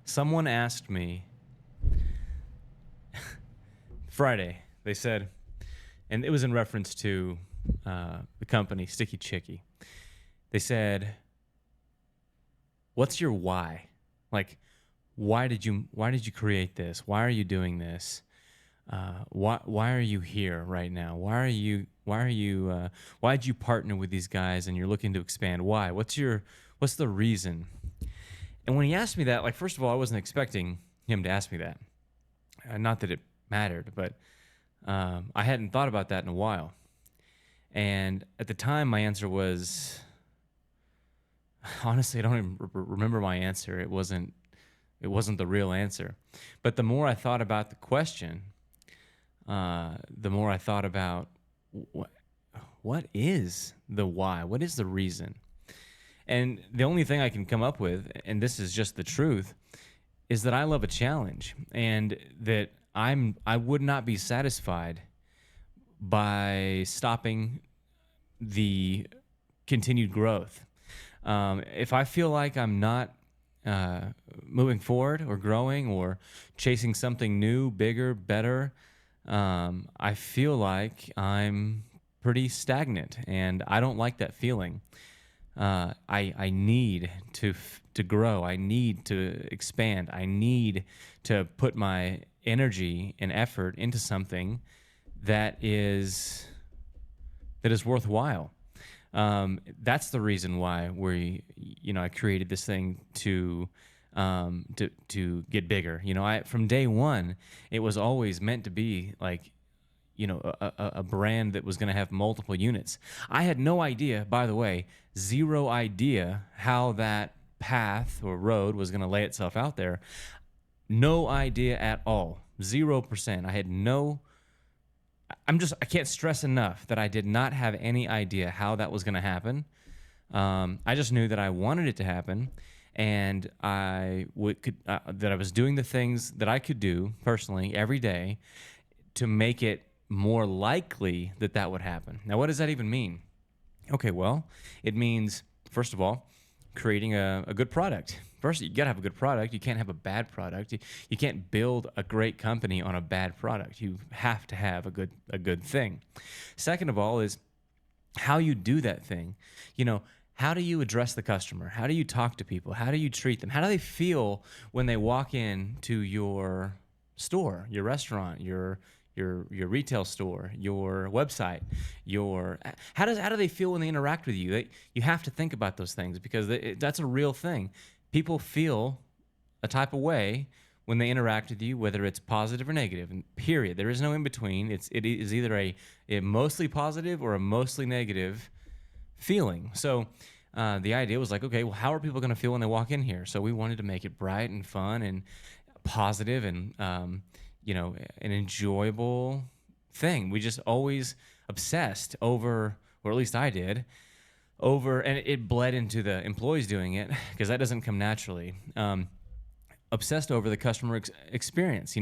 Someone asked me Friday, they said, and it was in reference to the company, Sticky Chicky. They said, "What's your why? Like, why did you create this? Why are you doing this? Why are you here right now? Why'd you partner with these guys and you're looking to expand? Why? What's the reason?" And when he asked me that, like, first of all, I wasn't expecting him to ask me that. Not that it mattered, but I hadn't thought about that in a while. And at the time, my answer was, honestly, I don't even remember my answer. It wasn't the real answer. But the more I thought about the question, the more I thought about what is the why? What is the reason? And the only thing I can come up with, and this is just the truth, is that I love a challenge, and that I would not be satisfied by stopping the continued growth. If I feel like I'm not moving forward or growing or chasing something new, bigger, better, I feel like I'm pretty stagnant, and I don't like that feeling. I need to grow. I need to expand. I need to put my energy and effort into something that is worthwhile. That's the reason why I created this thing to get bigger. I from day one, it was always meant to be like, a brand that was going to have multiple units. I had no idea, by the way, zero idea how that path or road was going to lay itself out there. No idea at all. 0%. I can't stress enough that I did not have any idea how that was going to happen. I just knew that I wanted it to happen, and that I was doing the things that I could do personally every day to make it more likely that would happen. Now, what does that even mean? Okay, well, it means, first of all, creating a good product. First, you got to have a good product. You can't have a bad product. You can't build a great company on a bad product. You have to have a good thing. Second of all is how you do that thing. How do you address the customer? How do you talk to people? How do you treat them? How do they feel when they walk into your store, your restaurant, your retail store, your website, how do they feel when they interact with you? You have to think about those things, because that's a real thing. People feel a type of way when they interact with you, whether it's positive or negative, and period. There is no in between. It is either a mostly positive or a mostly negative feeling. So the idea was like, okay, well, how are people going to feel when they walk in here? So we wanted to make it bright and fun and positive and an enjoyable thing. We just always obsessed over, or at least I did, and it bled into the employees doing it, because that doesn't come naturally. Obsessed over the customer experience,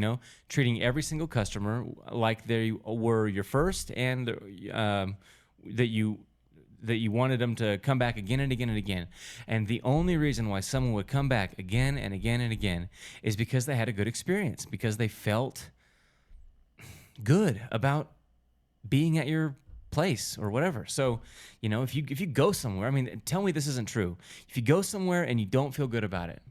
treating every single customer like they were your first, and that you wanted them to come back again and again and again. And the only reason why someone would come back again and again and again is because they had a good experience, because they felt good about being at your place or whatever. So, if you go somewhere, tell me this isn't true. If you go somewhere and you don't feel good about it,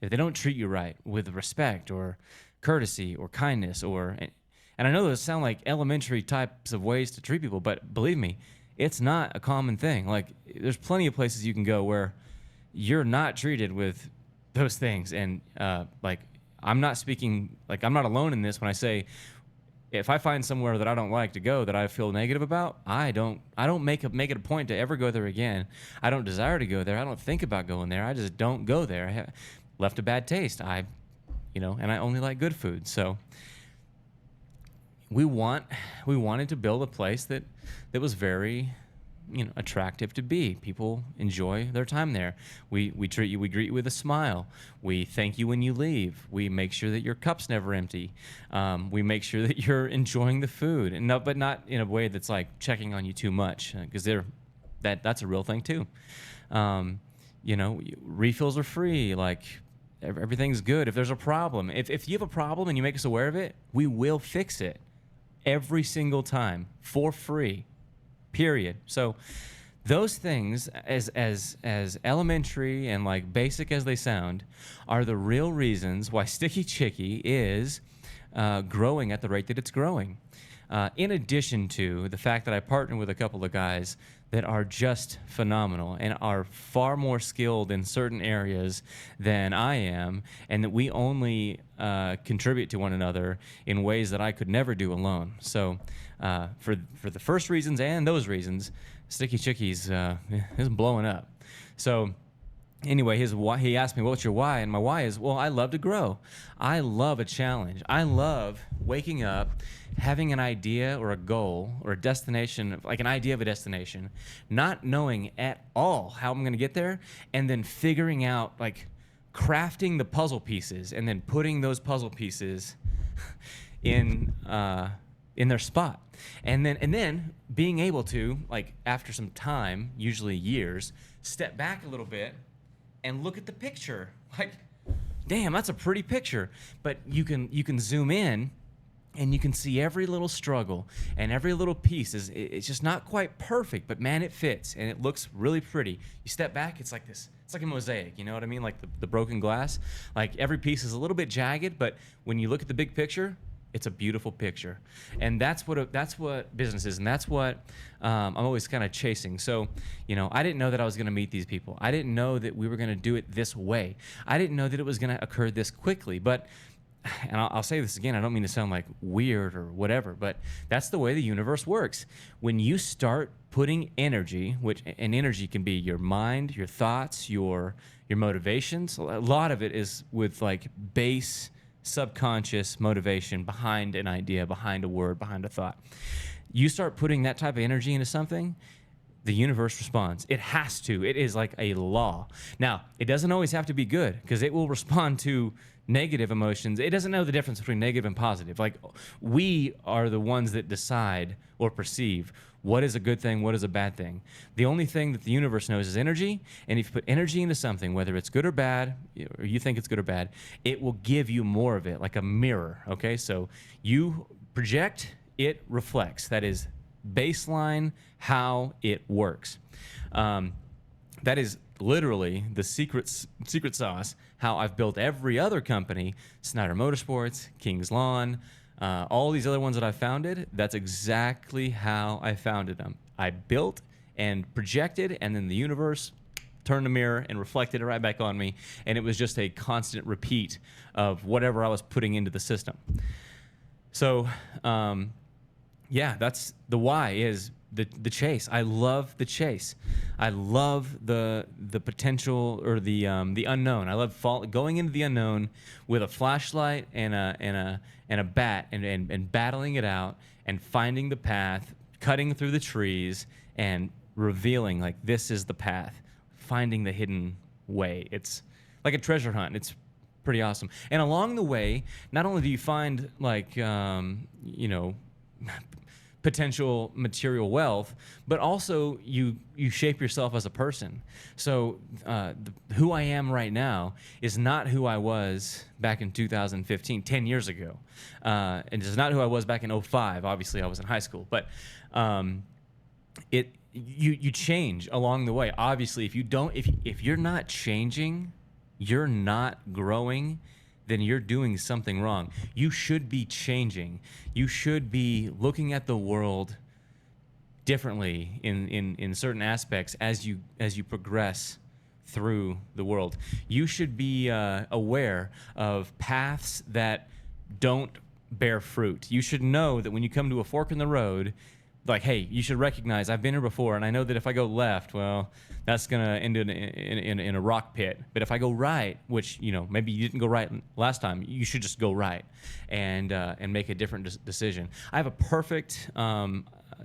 if they don't treat you right with respect or courtesy or kindness, and I know those sound like elementary types of ways to treat people, but believe me, it's not a common thing. Like, there's plenty of places you can go where you're not treated with those things. And I'm not alone in this when I say, if I find somewhere that I don't like to go, that I feel negative about, I don't make it a point to ever go there again. I don't desire to go there. I don't think about going there. I just don't go there. I have left a bad taste. And I only like good food. So we wanted to build a place that was very attractive to be. People enjoy their time there. We greet you with a smile. We thank you when you leave. We make sure that your cup's never empty. We make sure that you're enjoying the food, but not in a way that's like checking on you too much, because that's a real thing too. Refills are free. Like, everything's good. If there's a problem, if you have a problem and you make us aware of it, we will fix it every single time for free, period. So those things, as elementary and like basic as they sound, are the real reasons why Sticky Chicky is growing at the rate that it's growing. In addition to the fact that I partner with a couple of guys that are just phenomenal and are far more skilled in certain areas than I am, and that we only contribute to one another in ways that I could never do alone. So for the first reasons and those reasons, Sticky Chicky's is blowing up. So anyway, he asked me, what's your why? And my why is, well, I love to grow. I love a challenge. I love waking up, having an idea or a goal or a destination, like an idea of a destination, not knowing at all how I'm going to get there, and then figuring out, like, crafting the puzzle pieces and then putting those puzzle pieces in their spot. And then being able to, like, after some time, usually years, step back a little bit and look at the picture. Like, damn, that's a pretty picture. But you can zoom in and you can see every little struggle and every little piece it's just not quite perfect, but man, it fits and it looks really pretty. You step back, it's like this. It's like a mosaic, you know what I mean? Like the broken glass. Like every piece is a little bit jagged, but when you look at the big picture, it's a beautiful picture. And that's what business is, and that's what I'm always kind of chasing. So, you know, I didn't know that I was going to meet these people. I didn't know that we were going to do it this way. I didn't know that it was going to occur this quickly. But, and I'll say this again, I don't mean to sound like weird or whatever, but that's the way the universe works. When you start putting energy, and energy can be your mind, your thoughts, your motivations. A lot of it is with like base subconscious motivation behind an idea, behind a word, behind a thought. You start putting that type of energy into something, the universe responds. It has to. It is like a law. Now, it doesn't always have to be good, because it will respond to negative emotions. It doesn't know the difference between negative and positive. Like, we are the ones that decide or perceive what is a good thing, what is a bad thing. The only thing that the universe knows is energy, and if you put energy into something, whether it's good or bad, or you think it's good or bad, it will give you more of it, like a mirror, okay? So you project, it reflects. That is baseline how it works. That is literally the secret sauce, how I've built every other company, Snider Motorsports, King's Lawn, all these other ones that I founded. That's exactly how I founded them. I built and projected, and then the universe turned the mirror and reflected it right back on me, and it was just a constant repeat of whatever I was putting into the system. So, yeah, that's the why is the chase. I love the chase. I love the potential, or the unknown. I love going into the unknown with a flashlight and a bat and battling it out and finding the path, cutting through the trees and revealing, like, this is the path, finding the hidden way. It's like a treasure hunt. It's pretty awesome. And along the way, not only do you find, like, you know, potential material wealth, but also you shape yourself as a person. So who I am right now is not who I was back in 2015, 10 years ago. And it's not who I was back in 2005. Obviously, I was in high school. But you change along the way. Obviously, if you're not changing, you're not growing, then you're doing something wrong. You should be changing. You should be looking at the world differently in certain aspects as you progress through the world. You should be aware of paths that don't bear fruit. You should know that when you come to a fork in the road, like, hey, you should recognize I've been here before, and I know that if I go left, well, that's gonna end in a rock pit. But if I go right, which, you know, maybe you didn't go right last time, you should just go right and make a different decision. I have a perfect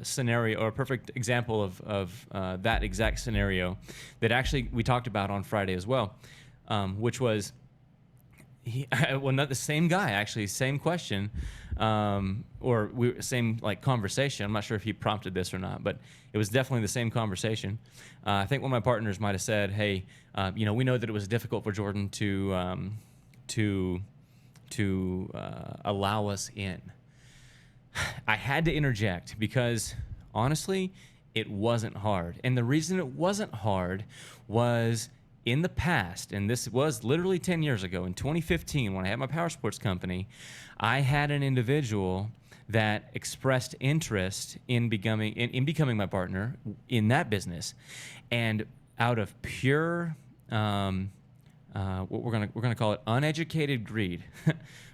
scenario, or a perfect example of that exact scenario that actually we talked about on Friday as well, which was well, not the same guy, actually, same question, same like conversation. I'm not sure if he prompted this or not, but it was definitely the same conversation. I think one of my partners might have said, "Hey, you know, we know that it was difficult for Jordan to to allow us in. I had to interject because honestly, it wasn't hard. And the reason it wasn't hard was in the past, and this was literally 10 years ago, in 2015, when I had my power sports company, I had an individual that expressed interest in becoming my partner in that business. And out of pure what we're gonna call it uneducated greed.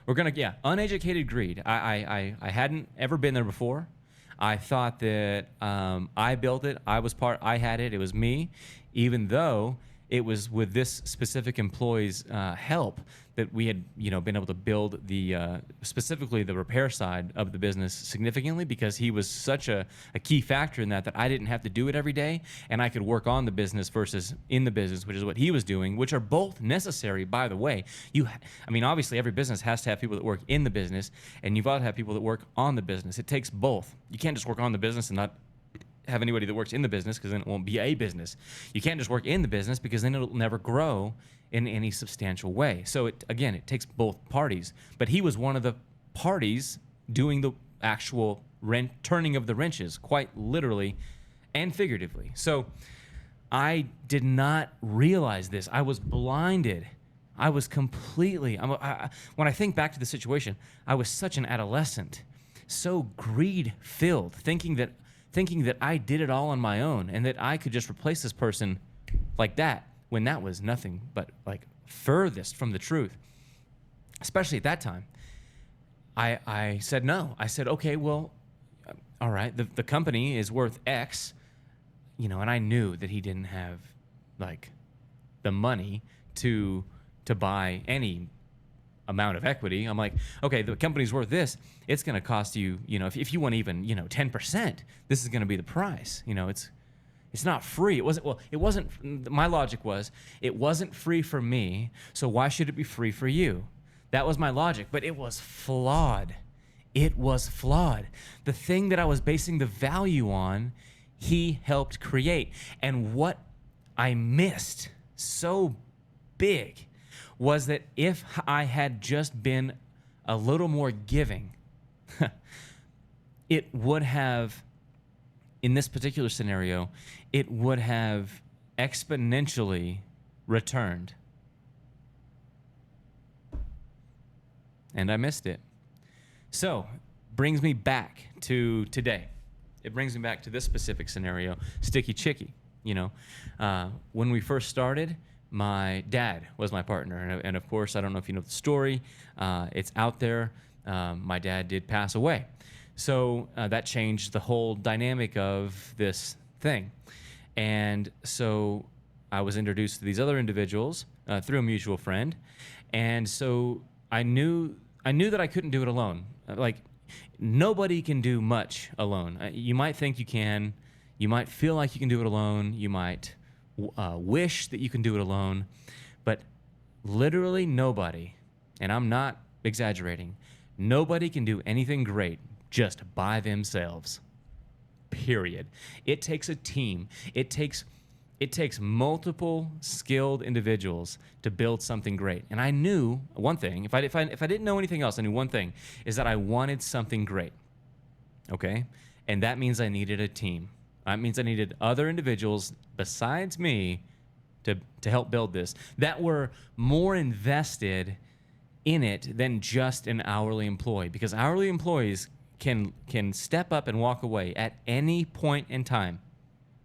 Uneducated greed. I hadn't ever been there before. I thought that I built it. I had it. It was me, even though it was with this specific employee's help that we had, been able to build the specifically the repair side of the business significantly, because he was such a key factor in that I didn't have to do it every day, and I could work on the business versus in the business, which is what he was doing, which are both necessary, by the way. Obviously every business has to have people that work in the business, and you've got to have people that work on the business. It takes both. You can't just work on the business and not have anybody that works in the business, because then it won't be a business. You can't just work in the business, because then it'll never grow in any substantial way. So it takes both parties. But he was one of the parties doing the actual turning of the wrenches, quite literally and figuratively. So I did not realize this. I was blinded. I was completely, when I think back to the situation, I was such an adolescent, so greed-filled, thinking that I did it all on my own and that I could just replace this person like that, when that was nothing but like furthest from the truth. Especially at that time, I said no. I said, okay, well, all right, the company is worth X, and I knew that he didn't have like the money to buy any amount of equity. I'm like, okay, the company's worth this. It's going to cost you, if you want even, 10%, this is going to be the price. It's not free. It wasn't, my logic was, it wasn't free for me, so why should it be free for you? That was my logic, but it was flawed. It was flawed. The thing that I was basing the value on, he helped create. And what I missed so big was that if I had just been a little more giving, it would have, in this particular scenario, it would have exponentially returned. And I missed it. So, brings me back to today. It brings me back to this specific scenario, Sticky Chicky. When we first started, my dad was my partner. And of course, I don't know if you know the story. It's out there. My dad did pass away. So that changed the whole dynamic of this thing. And so I was introduced to these other individuals through a mutual friend. And so I knew that I couldn't do it alone. Like, nobody can do much alone. You might think you can. You might feel like you can do it alone. You might wish that you can do it alone. But literally nobody, and I'm not exaggerating, nobody can do anything great just by themselves. Period. It takes a team. It takes multiple skilled individuals to build something great. And I knew one thing. If I didn't know anything else, I knew one thing, is that I wanted something great. Okay? And that means I needed a team. That means I needed other individuals besides me to help build this, that were more invested in it than just an hourly employee. Because hourly employees can step up and walk away at any point in time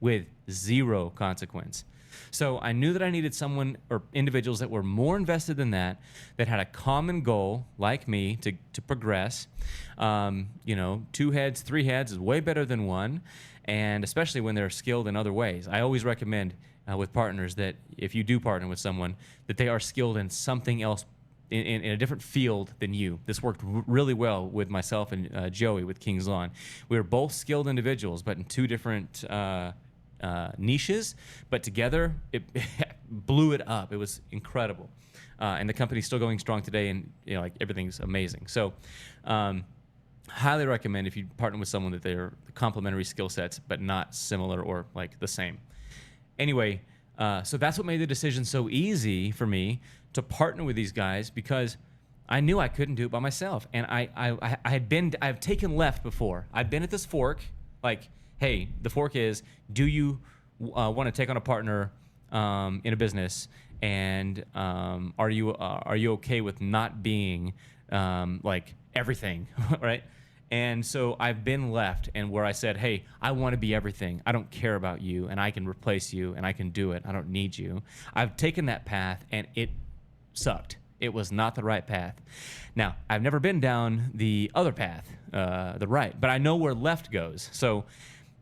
with zero consequence. So I knew that I needed someone or individuals that were more invested than that had a common goal like me to progress. 2 heads, 3 heads is way better than one, and especially when they're skilled in other ways. I always recommend with partners that if you do partner with someone, that they are skilled in something else, in a different field than you. This worked really well with myself and Joey with King's Lawn. We were both skilled individuals, but in 2 different niches, but together it blew it up. It was incredible, and the company's still going strong today, and everything's amazing. So, highly recommend if you partner with someone that they're complementary skill sets, but not similar or like the same. Anyway, So that's what made the decision so easy for me to partner with these guys, because I knew I couldn't do it by myself. And I've taken left before. I've been at this fork, like, hey, the fork is, do you want to take on a partner in a business, and are you okay with not being like everything, right? And so I've been left, and where I said, hey, I want to be everything. I don't care about you, and I can replace you, and I can do it. I don't need you. I've taken that path, and it sucked. It was not the right path. Now, I've never been down the other path, the right, but I know where left goes. So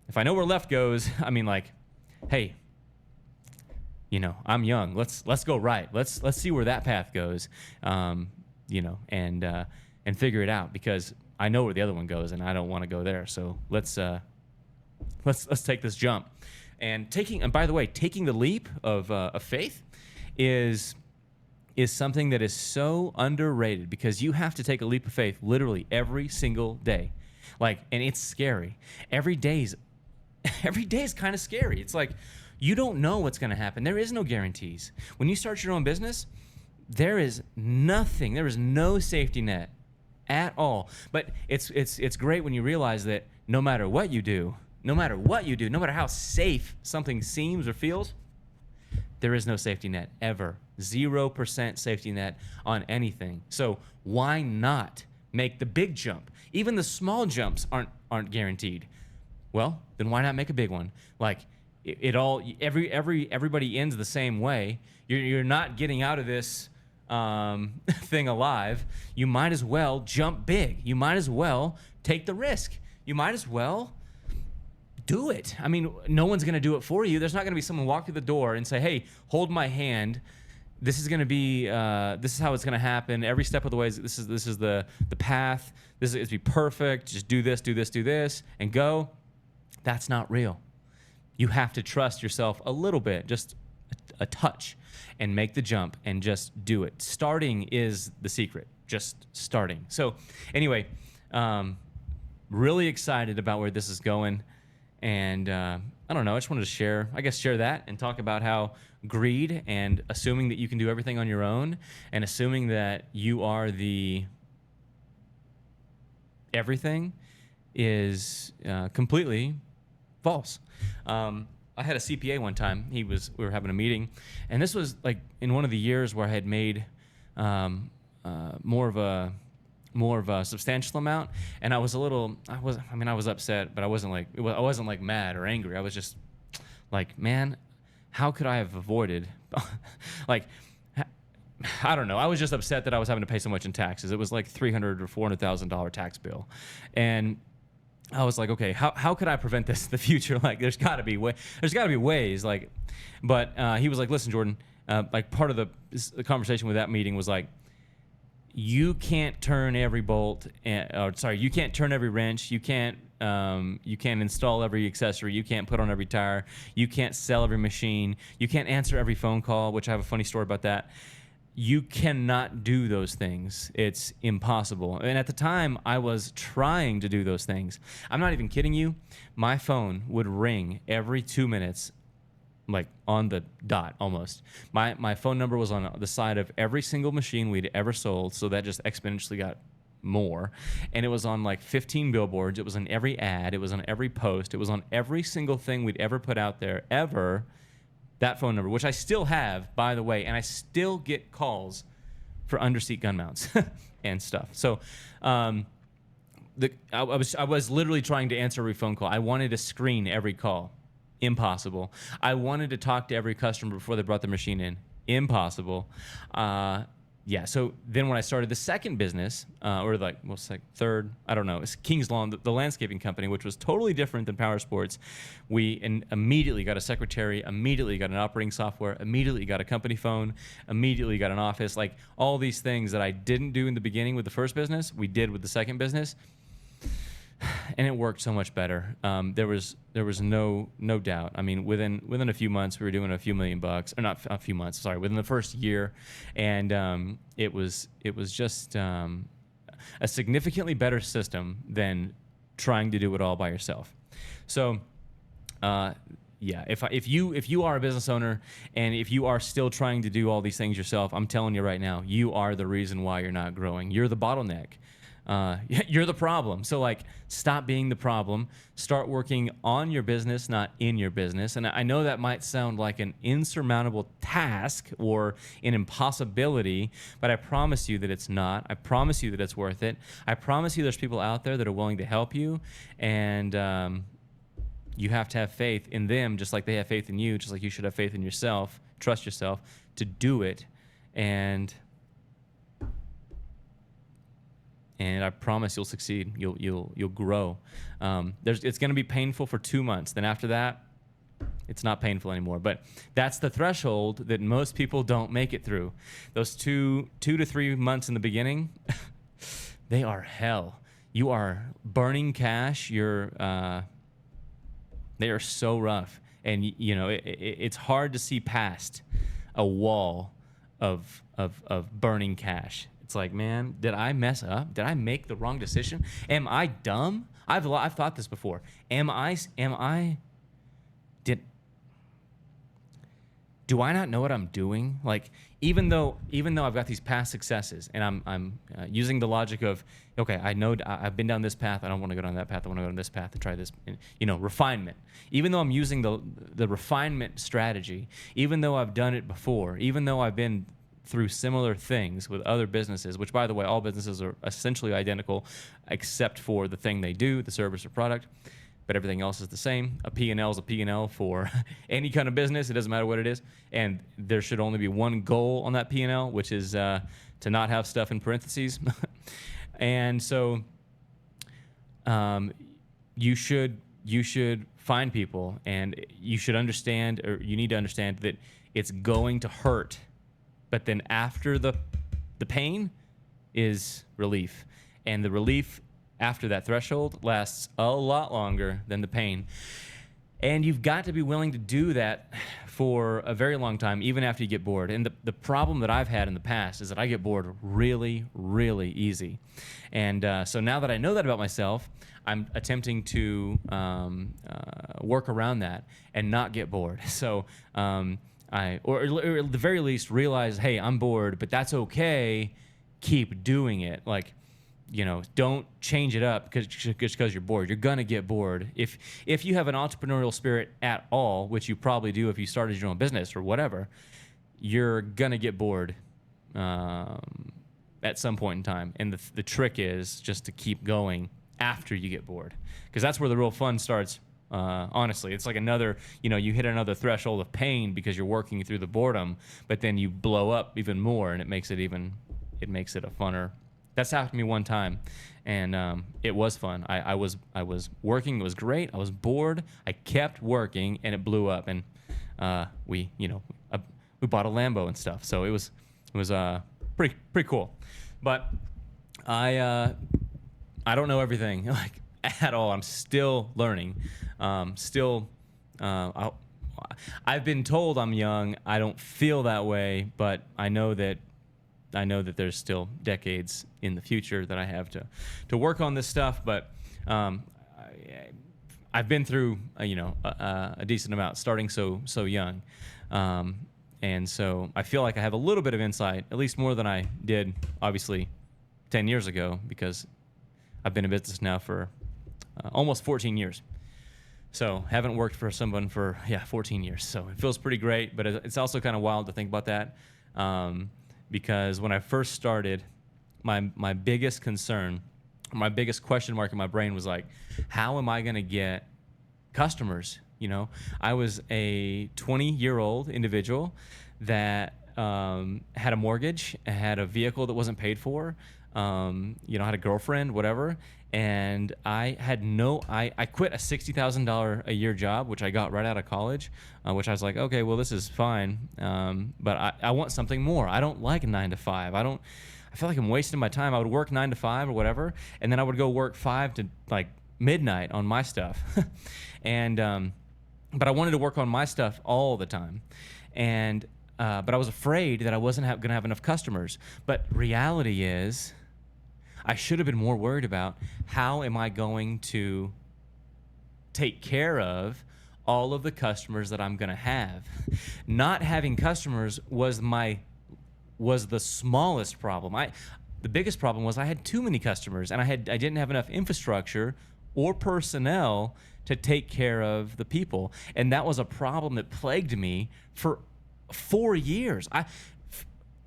if I know where left goes, I mean, like, hey, you know, I'm young. Let's go right. Let's see where that path goes, you know, and figure it out, because I know where the other one goes, and I don't want to go there. So let's take this jump. And by the way, taking the leap of faith is something that is so underrated, because you have to take a leap of faith literally every single day. Like, and it's scary. Every day's kind of scary. It's like, you don't know what's going to happen. There is no guarantees. When you start your own business, there is nothing. There is no safety net at all. But it's great when you realize that no matter what you do, no matter how safe something seems or feels, there is no safety net ever. 0% safety net on anything. So why not make the big jump? Even the small jumps aren't guaranteed. Well, then why not make a big one? Like, everybody ends the same way. You're not getting out of this thing alive. You might as well jump big. You might as well take the risk. You might as well do it. I mean, no one's going to do it for you. There's not going to be someone walk through the door and say, hey, hold my hand. This is going to be, this is how it's going to happen. Every step of the way, this is the path. This is to be perfect. Just do this, and go. That's not real. You have to trust yourself a little bit, just a touch, and make the jump and just do it. Starting is the secret, just starting. So anyway, really excited about where this is going. And I don't know, I just wanted to share that and talk about how greed and assuming that you can do everything on your own and assuming that you are the everything is completely false. I had a CPA one time. We were having a meeting, and this was like in one of the years where I had made more of a substantial amount, and I was upset, but I wasn't like mad or angry. I was just like, man, how could I have avoided like, I don't know. I was just upset that I was having to pay so much in taxes. It was like $300,000 or $400,000 tax bill, and I was like, okay, how could I prevent this in the future? Like, there's got to be ways. Like, but he was like, listen, Jordan. Like, part of the conversation with that meeting was like, you can't turn every bolt, you can't turn every wrench. You can't install every accessory. You can't put on every tire. You can't sell every machine. You can't answer every phone call, which I have a funny story about that. You cannot do those things. It's impossible. And at the time, I was trying to do those things. I'm not even kidding you. My phone would ring every 2 minutes, like on the dot almost. My phone number was on the side of every single machine we'd ever sold, so that just exponentially got more. And it was on like 15 billboards. It was on every ad. It was on every post. It was on every single thing we'd ever put out there, ever. That phone number, which I still have, by the way, and I still get calls for underseat gun mounts and stuff. So I was literally trying to answer every phone call. I wanted to screen every call. Impossible. I wanted to talk to every customer before they brought the machine in. Impossible. Yeah, so then when I started the second business, third, I don't know, it's King's Lawn, the landscaping company, which was totally different than Power Sports. We immediately got a secretary, immediately got an operating software, immediately got a company phone, immediately got an office. Like, all these things that I didn't do in the beginning with the first business, we did with the second business. And it worked so much better. There was no doubt. I mean, within a few months, we were doing a few $1 million, or not a few months. Sorry, within the first year, and it was just a significantly better system than trying to do it all by yourself. So yeah, if you are a business owner and if you are still trying to do all these things yourself, I'm telling you right now, you are the reason why you're not growing. You're the bottleneck. You're the problem. So like, stop being the problem. Start working on your business, not in your business. And I know that might sound like an insurmountable task or an impossibility, but I promise you that it's not. I promise you that it's worth it. I promise you there's people out there that are willing to help you, and you have to have faith in them just like they have faith in you, just like you should have faith in yourself, trust yourself to do it. And I promise you'll succeed. You'll grow. It's going to be painful for 2 months. Then after that, it's not painful anymore. But that's the threshold that most people don't make it through. Those two to 3 months in the beginning, they are hell. You are burning cash. They are so rough, and it's hard to see past a wall of burning cash. It's like, man, did I mess up? Did I make the wrong decision? Am I dumb? I've thought this before. Do I not know what I'm doing? Like, even though I've got these past successes, and I'm using the logic of, okay, I know I've been down this path. I don't want to go down that path. I want to go down this path and try this. Refinement. Even though I'm using the refinement strategy, even though I've done it before, even though I've been through similar things with other businesses, which, by the way, all businesses are essentially identical except for the thing they do, the service or product, but everything else is the same. A P&L is a P&L for any kind of business. It doesn't matter what it is. And there should only be one goal on that P&L, which is to not have stuff in parentheses. And so you should find people, and you should understand, or you need to understand, that it's going to hurt. But then after the pain is relief. And the relief after that threshold lasts a lot longer than the pain. And you've got to be willing to do that for a very long time, even after you get bored. And the problem that I've had in the past is that I get bored really, really easy. And so now that I know that about myself, I'm attempting to work around that and not get bored. So or at the very least realize, hey, I'm bored, but that's okay. Keep doing it. Like, don't change it up because you're bored. You're gonna get bored. If you have an entrepreneurial spirit at all, which you probably do if you started your own business or whatever, you're gonna get bored at some point in time. And the trick is just to keep going after you get bored, because that's where the real fun starts. Honestly, it's like another, you hit another threshold of pain because you're working through the boredom, but then you blow up even more, and it makes it a funner. That's happened to me one time, and it was fun. I was working. It was great. I was bored. I kept working, and it blew up. And we bought a Lambo and stuff. So it was pretty cool. But I don't know everything like at all. I'm still learning. I've been told I'm young. I don't feel that way, but I know that there's still decades in the future that I have to work on this stuff. But I've been through a decent amount, starting so young, and so I feel like I have a little bit of insight, at least more than I did, obviously, 10 years ago, because I've been in business now for almost 14 years. So haven't worked for someone for 14 years. So it feels pretty great, but it's also kind of wild to think about that. Because when I first started, my biggest concern, my biggest question mark in my brain was like, how am I going to get customers? I was a 20-year-old individual that had a mortgage, had a vehicle that wasn't paid for, had a girlfriend, whatever. And I quit a $60,000 a year job, which I got right out of college, which I was like, okay, well, this is fine. But I want something more. I don't like 9 to 5. I feel like I'm wasting my time. I would work 9 to 5 or whatever, and then I would go work 5 to like midnight on my stuff. And, but I wanted to work on my stuff all the time. And, but I was afraid that I wasn't going to have enough customers. But reality is, I should have been more worried about how am I going to take care of all of the customers that I'm going to have. Not having customers was the smallest problem. The biggest problem was I had too many customers, and I didn't have enough infrastructure or personnel to take care of the people. And that was a problem that plagued me for 4 years.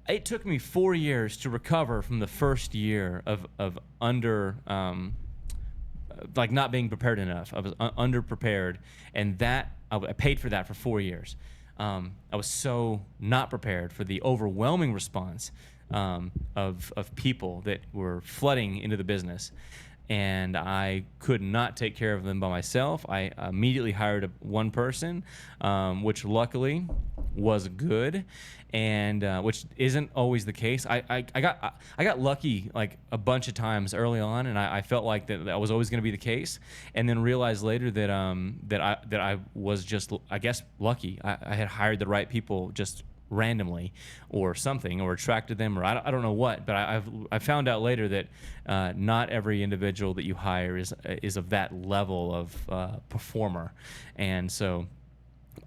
It took me 4 years to recover from the first year of under like not being prepared enough. I was underprepared, and that I paid for that for 4 years. I was so not prepared for the overwhelming response of people that were flooding into the business, and I could not take care of them by myself. I immediately hired one person, which luckily was good, and which isn't always the case. I got lucky like a bunch of times early on, and I felt like that was always going to be the case, and then realized later that I was just, I guess, lucky. I had hired the right people just randomly or something, or attracted them, or I don't know what, but I found out later that not every individual that you hire is of that level of performer. And so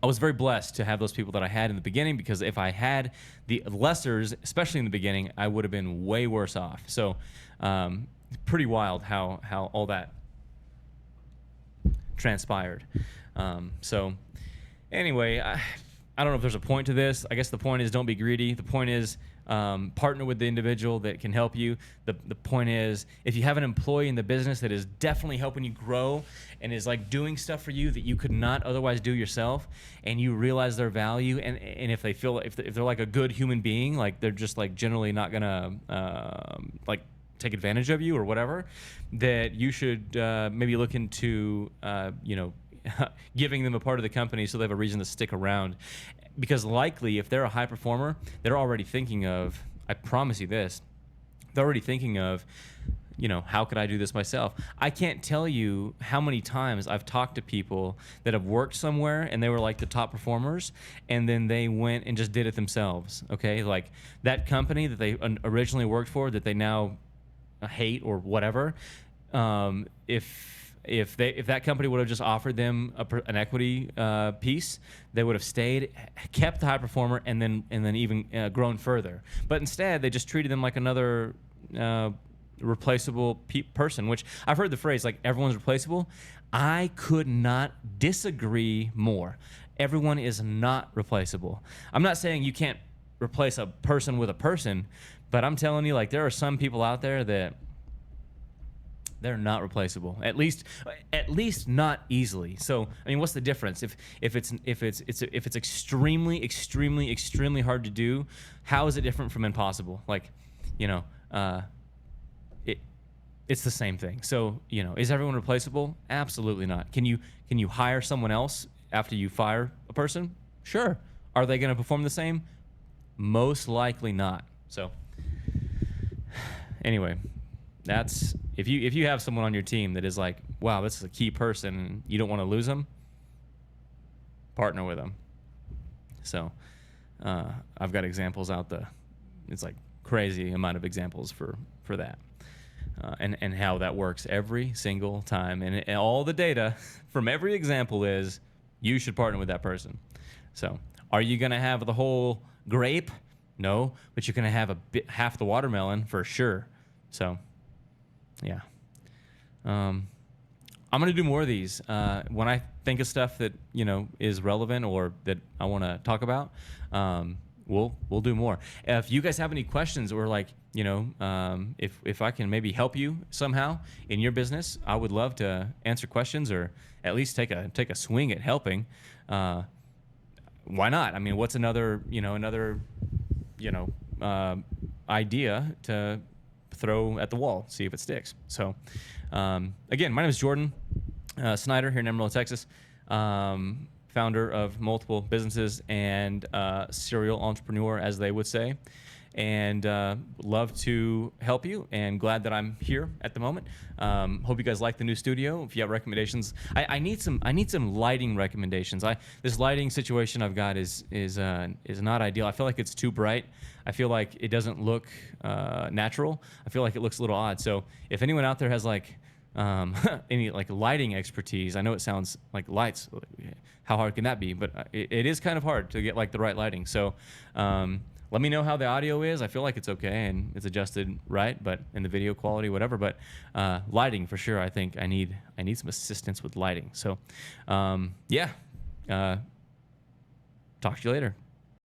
I was very blessed to have those people that I had in the beginning, because if I had the lessers, especially in the beginning, I would have been way worse off. So pretty wild how all that transpired. So anyway, I don't know if there's a point to this. I guess the point is, don't be greedy. The point is, partner with the individual that can help you. The point is, if you have an employee in the business that is definitely helping you grow and is like doing stuff for you that you could not otherwise do yourself, and you realize their value, and if they feel, if they're like a good human being, like they're just like generally not gonna like take advantage of you or whatever, that you should maybe look into giving them a part of the company so they have a reason to stick around. Because likely, if they're a high performer, they're already thinking of, I promise you this, they're already thinking of, how could I do this myself? I can't tell you how many times I've talked to people that have worked somewhere and they were like the top performers, and then they went and just did it themselves, okay? Like that company that they originally worked for that they now hate or whatever, if that company would have just offered them an equity piece, they would have stayed, kept the high performer, and then even grown further. But instead, they just treated them like another replaceable person. Which I've heard the phrase like everyone's replaceable. I could not disagree more. Everyone is not replaceable. I'm not saying you can't replace a person with a person, but I'm telling you, like, there are some people out there that they're not replaceable. At least not easily. So, I mean, what's the difference? If it's extremely, extremely, extremely hard to do, how is it different from impossible? Like, it's the same thing. So, is everyone replaceable? Absolutely not. Can you hire someone else after you fire a person? Sure. Are they going to perform the same? Most likely not. So, anyway, that's if you have someone on your team that is like, wow, this is a key person, and you don't want to lose them, partner with them. So I've got examples out it's like crazy amount of examples for that, and how that works every single time, and all the data from every example is you should partner with that person. So are you going to have the whole grape? No, but you're going to have half the watermelon for sure. So yeah. I'm going to do more of these. When I think of stuff that, is relevant or that I want to talk about, we'll do more. If you guys have any questions, or like, if I can maybe help you somehow in your business, I would love to answer questions, or at least take a swing at helping. Why not? I mean, what's another idea to throw at the wall, see if it sticks. So again, my name is Jordon Snider here in Amarillo, Texas, founder of multiple businesses and serial entrepreneur, as they would say, and love to help you, and glad that I'm here at the moment. Hope you guys like the new studio. If you have recommendations, I need some lighting recommendations. This lighting situation I've got is not ideal. I feel like it's too bright. I feel like it doesn't look natural. I feel like it looks a little odd. So if anyone out there has like any like lighting expertise. I know it sounds like lights. How hard can that be? But it is kind of hard to get like the right lighting. So let me know how the audio is. I feel like it's okay and it's adjusted right, but in the video quality, whatever. But lighting for sure. I think I need some assistance with lighting. So yeah. Talk to you later.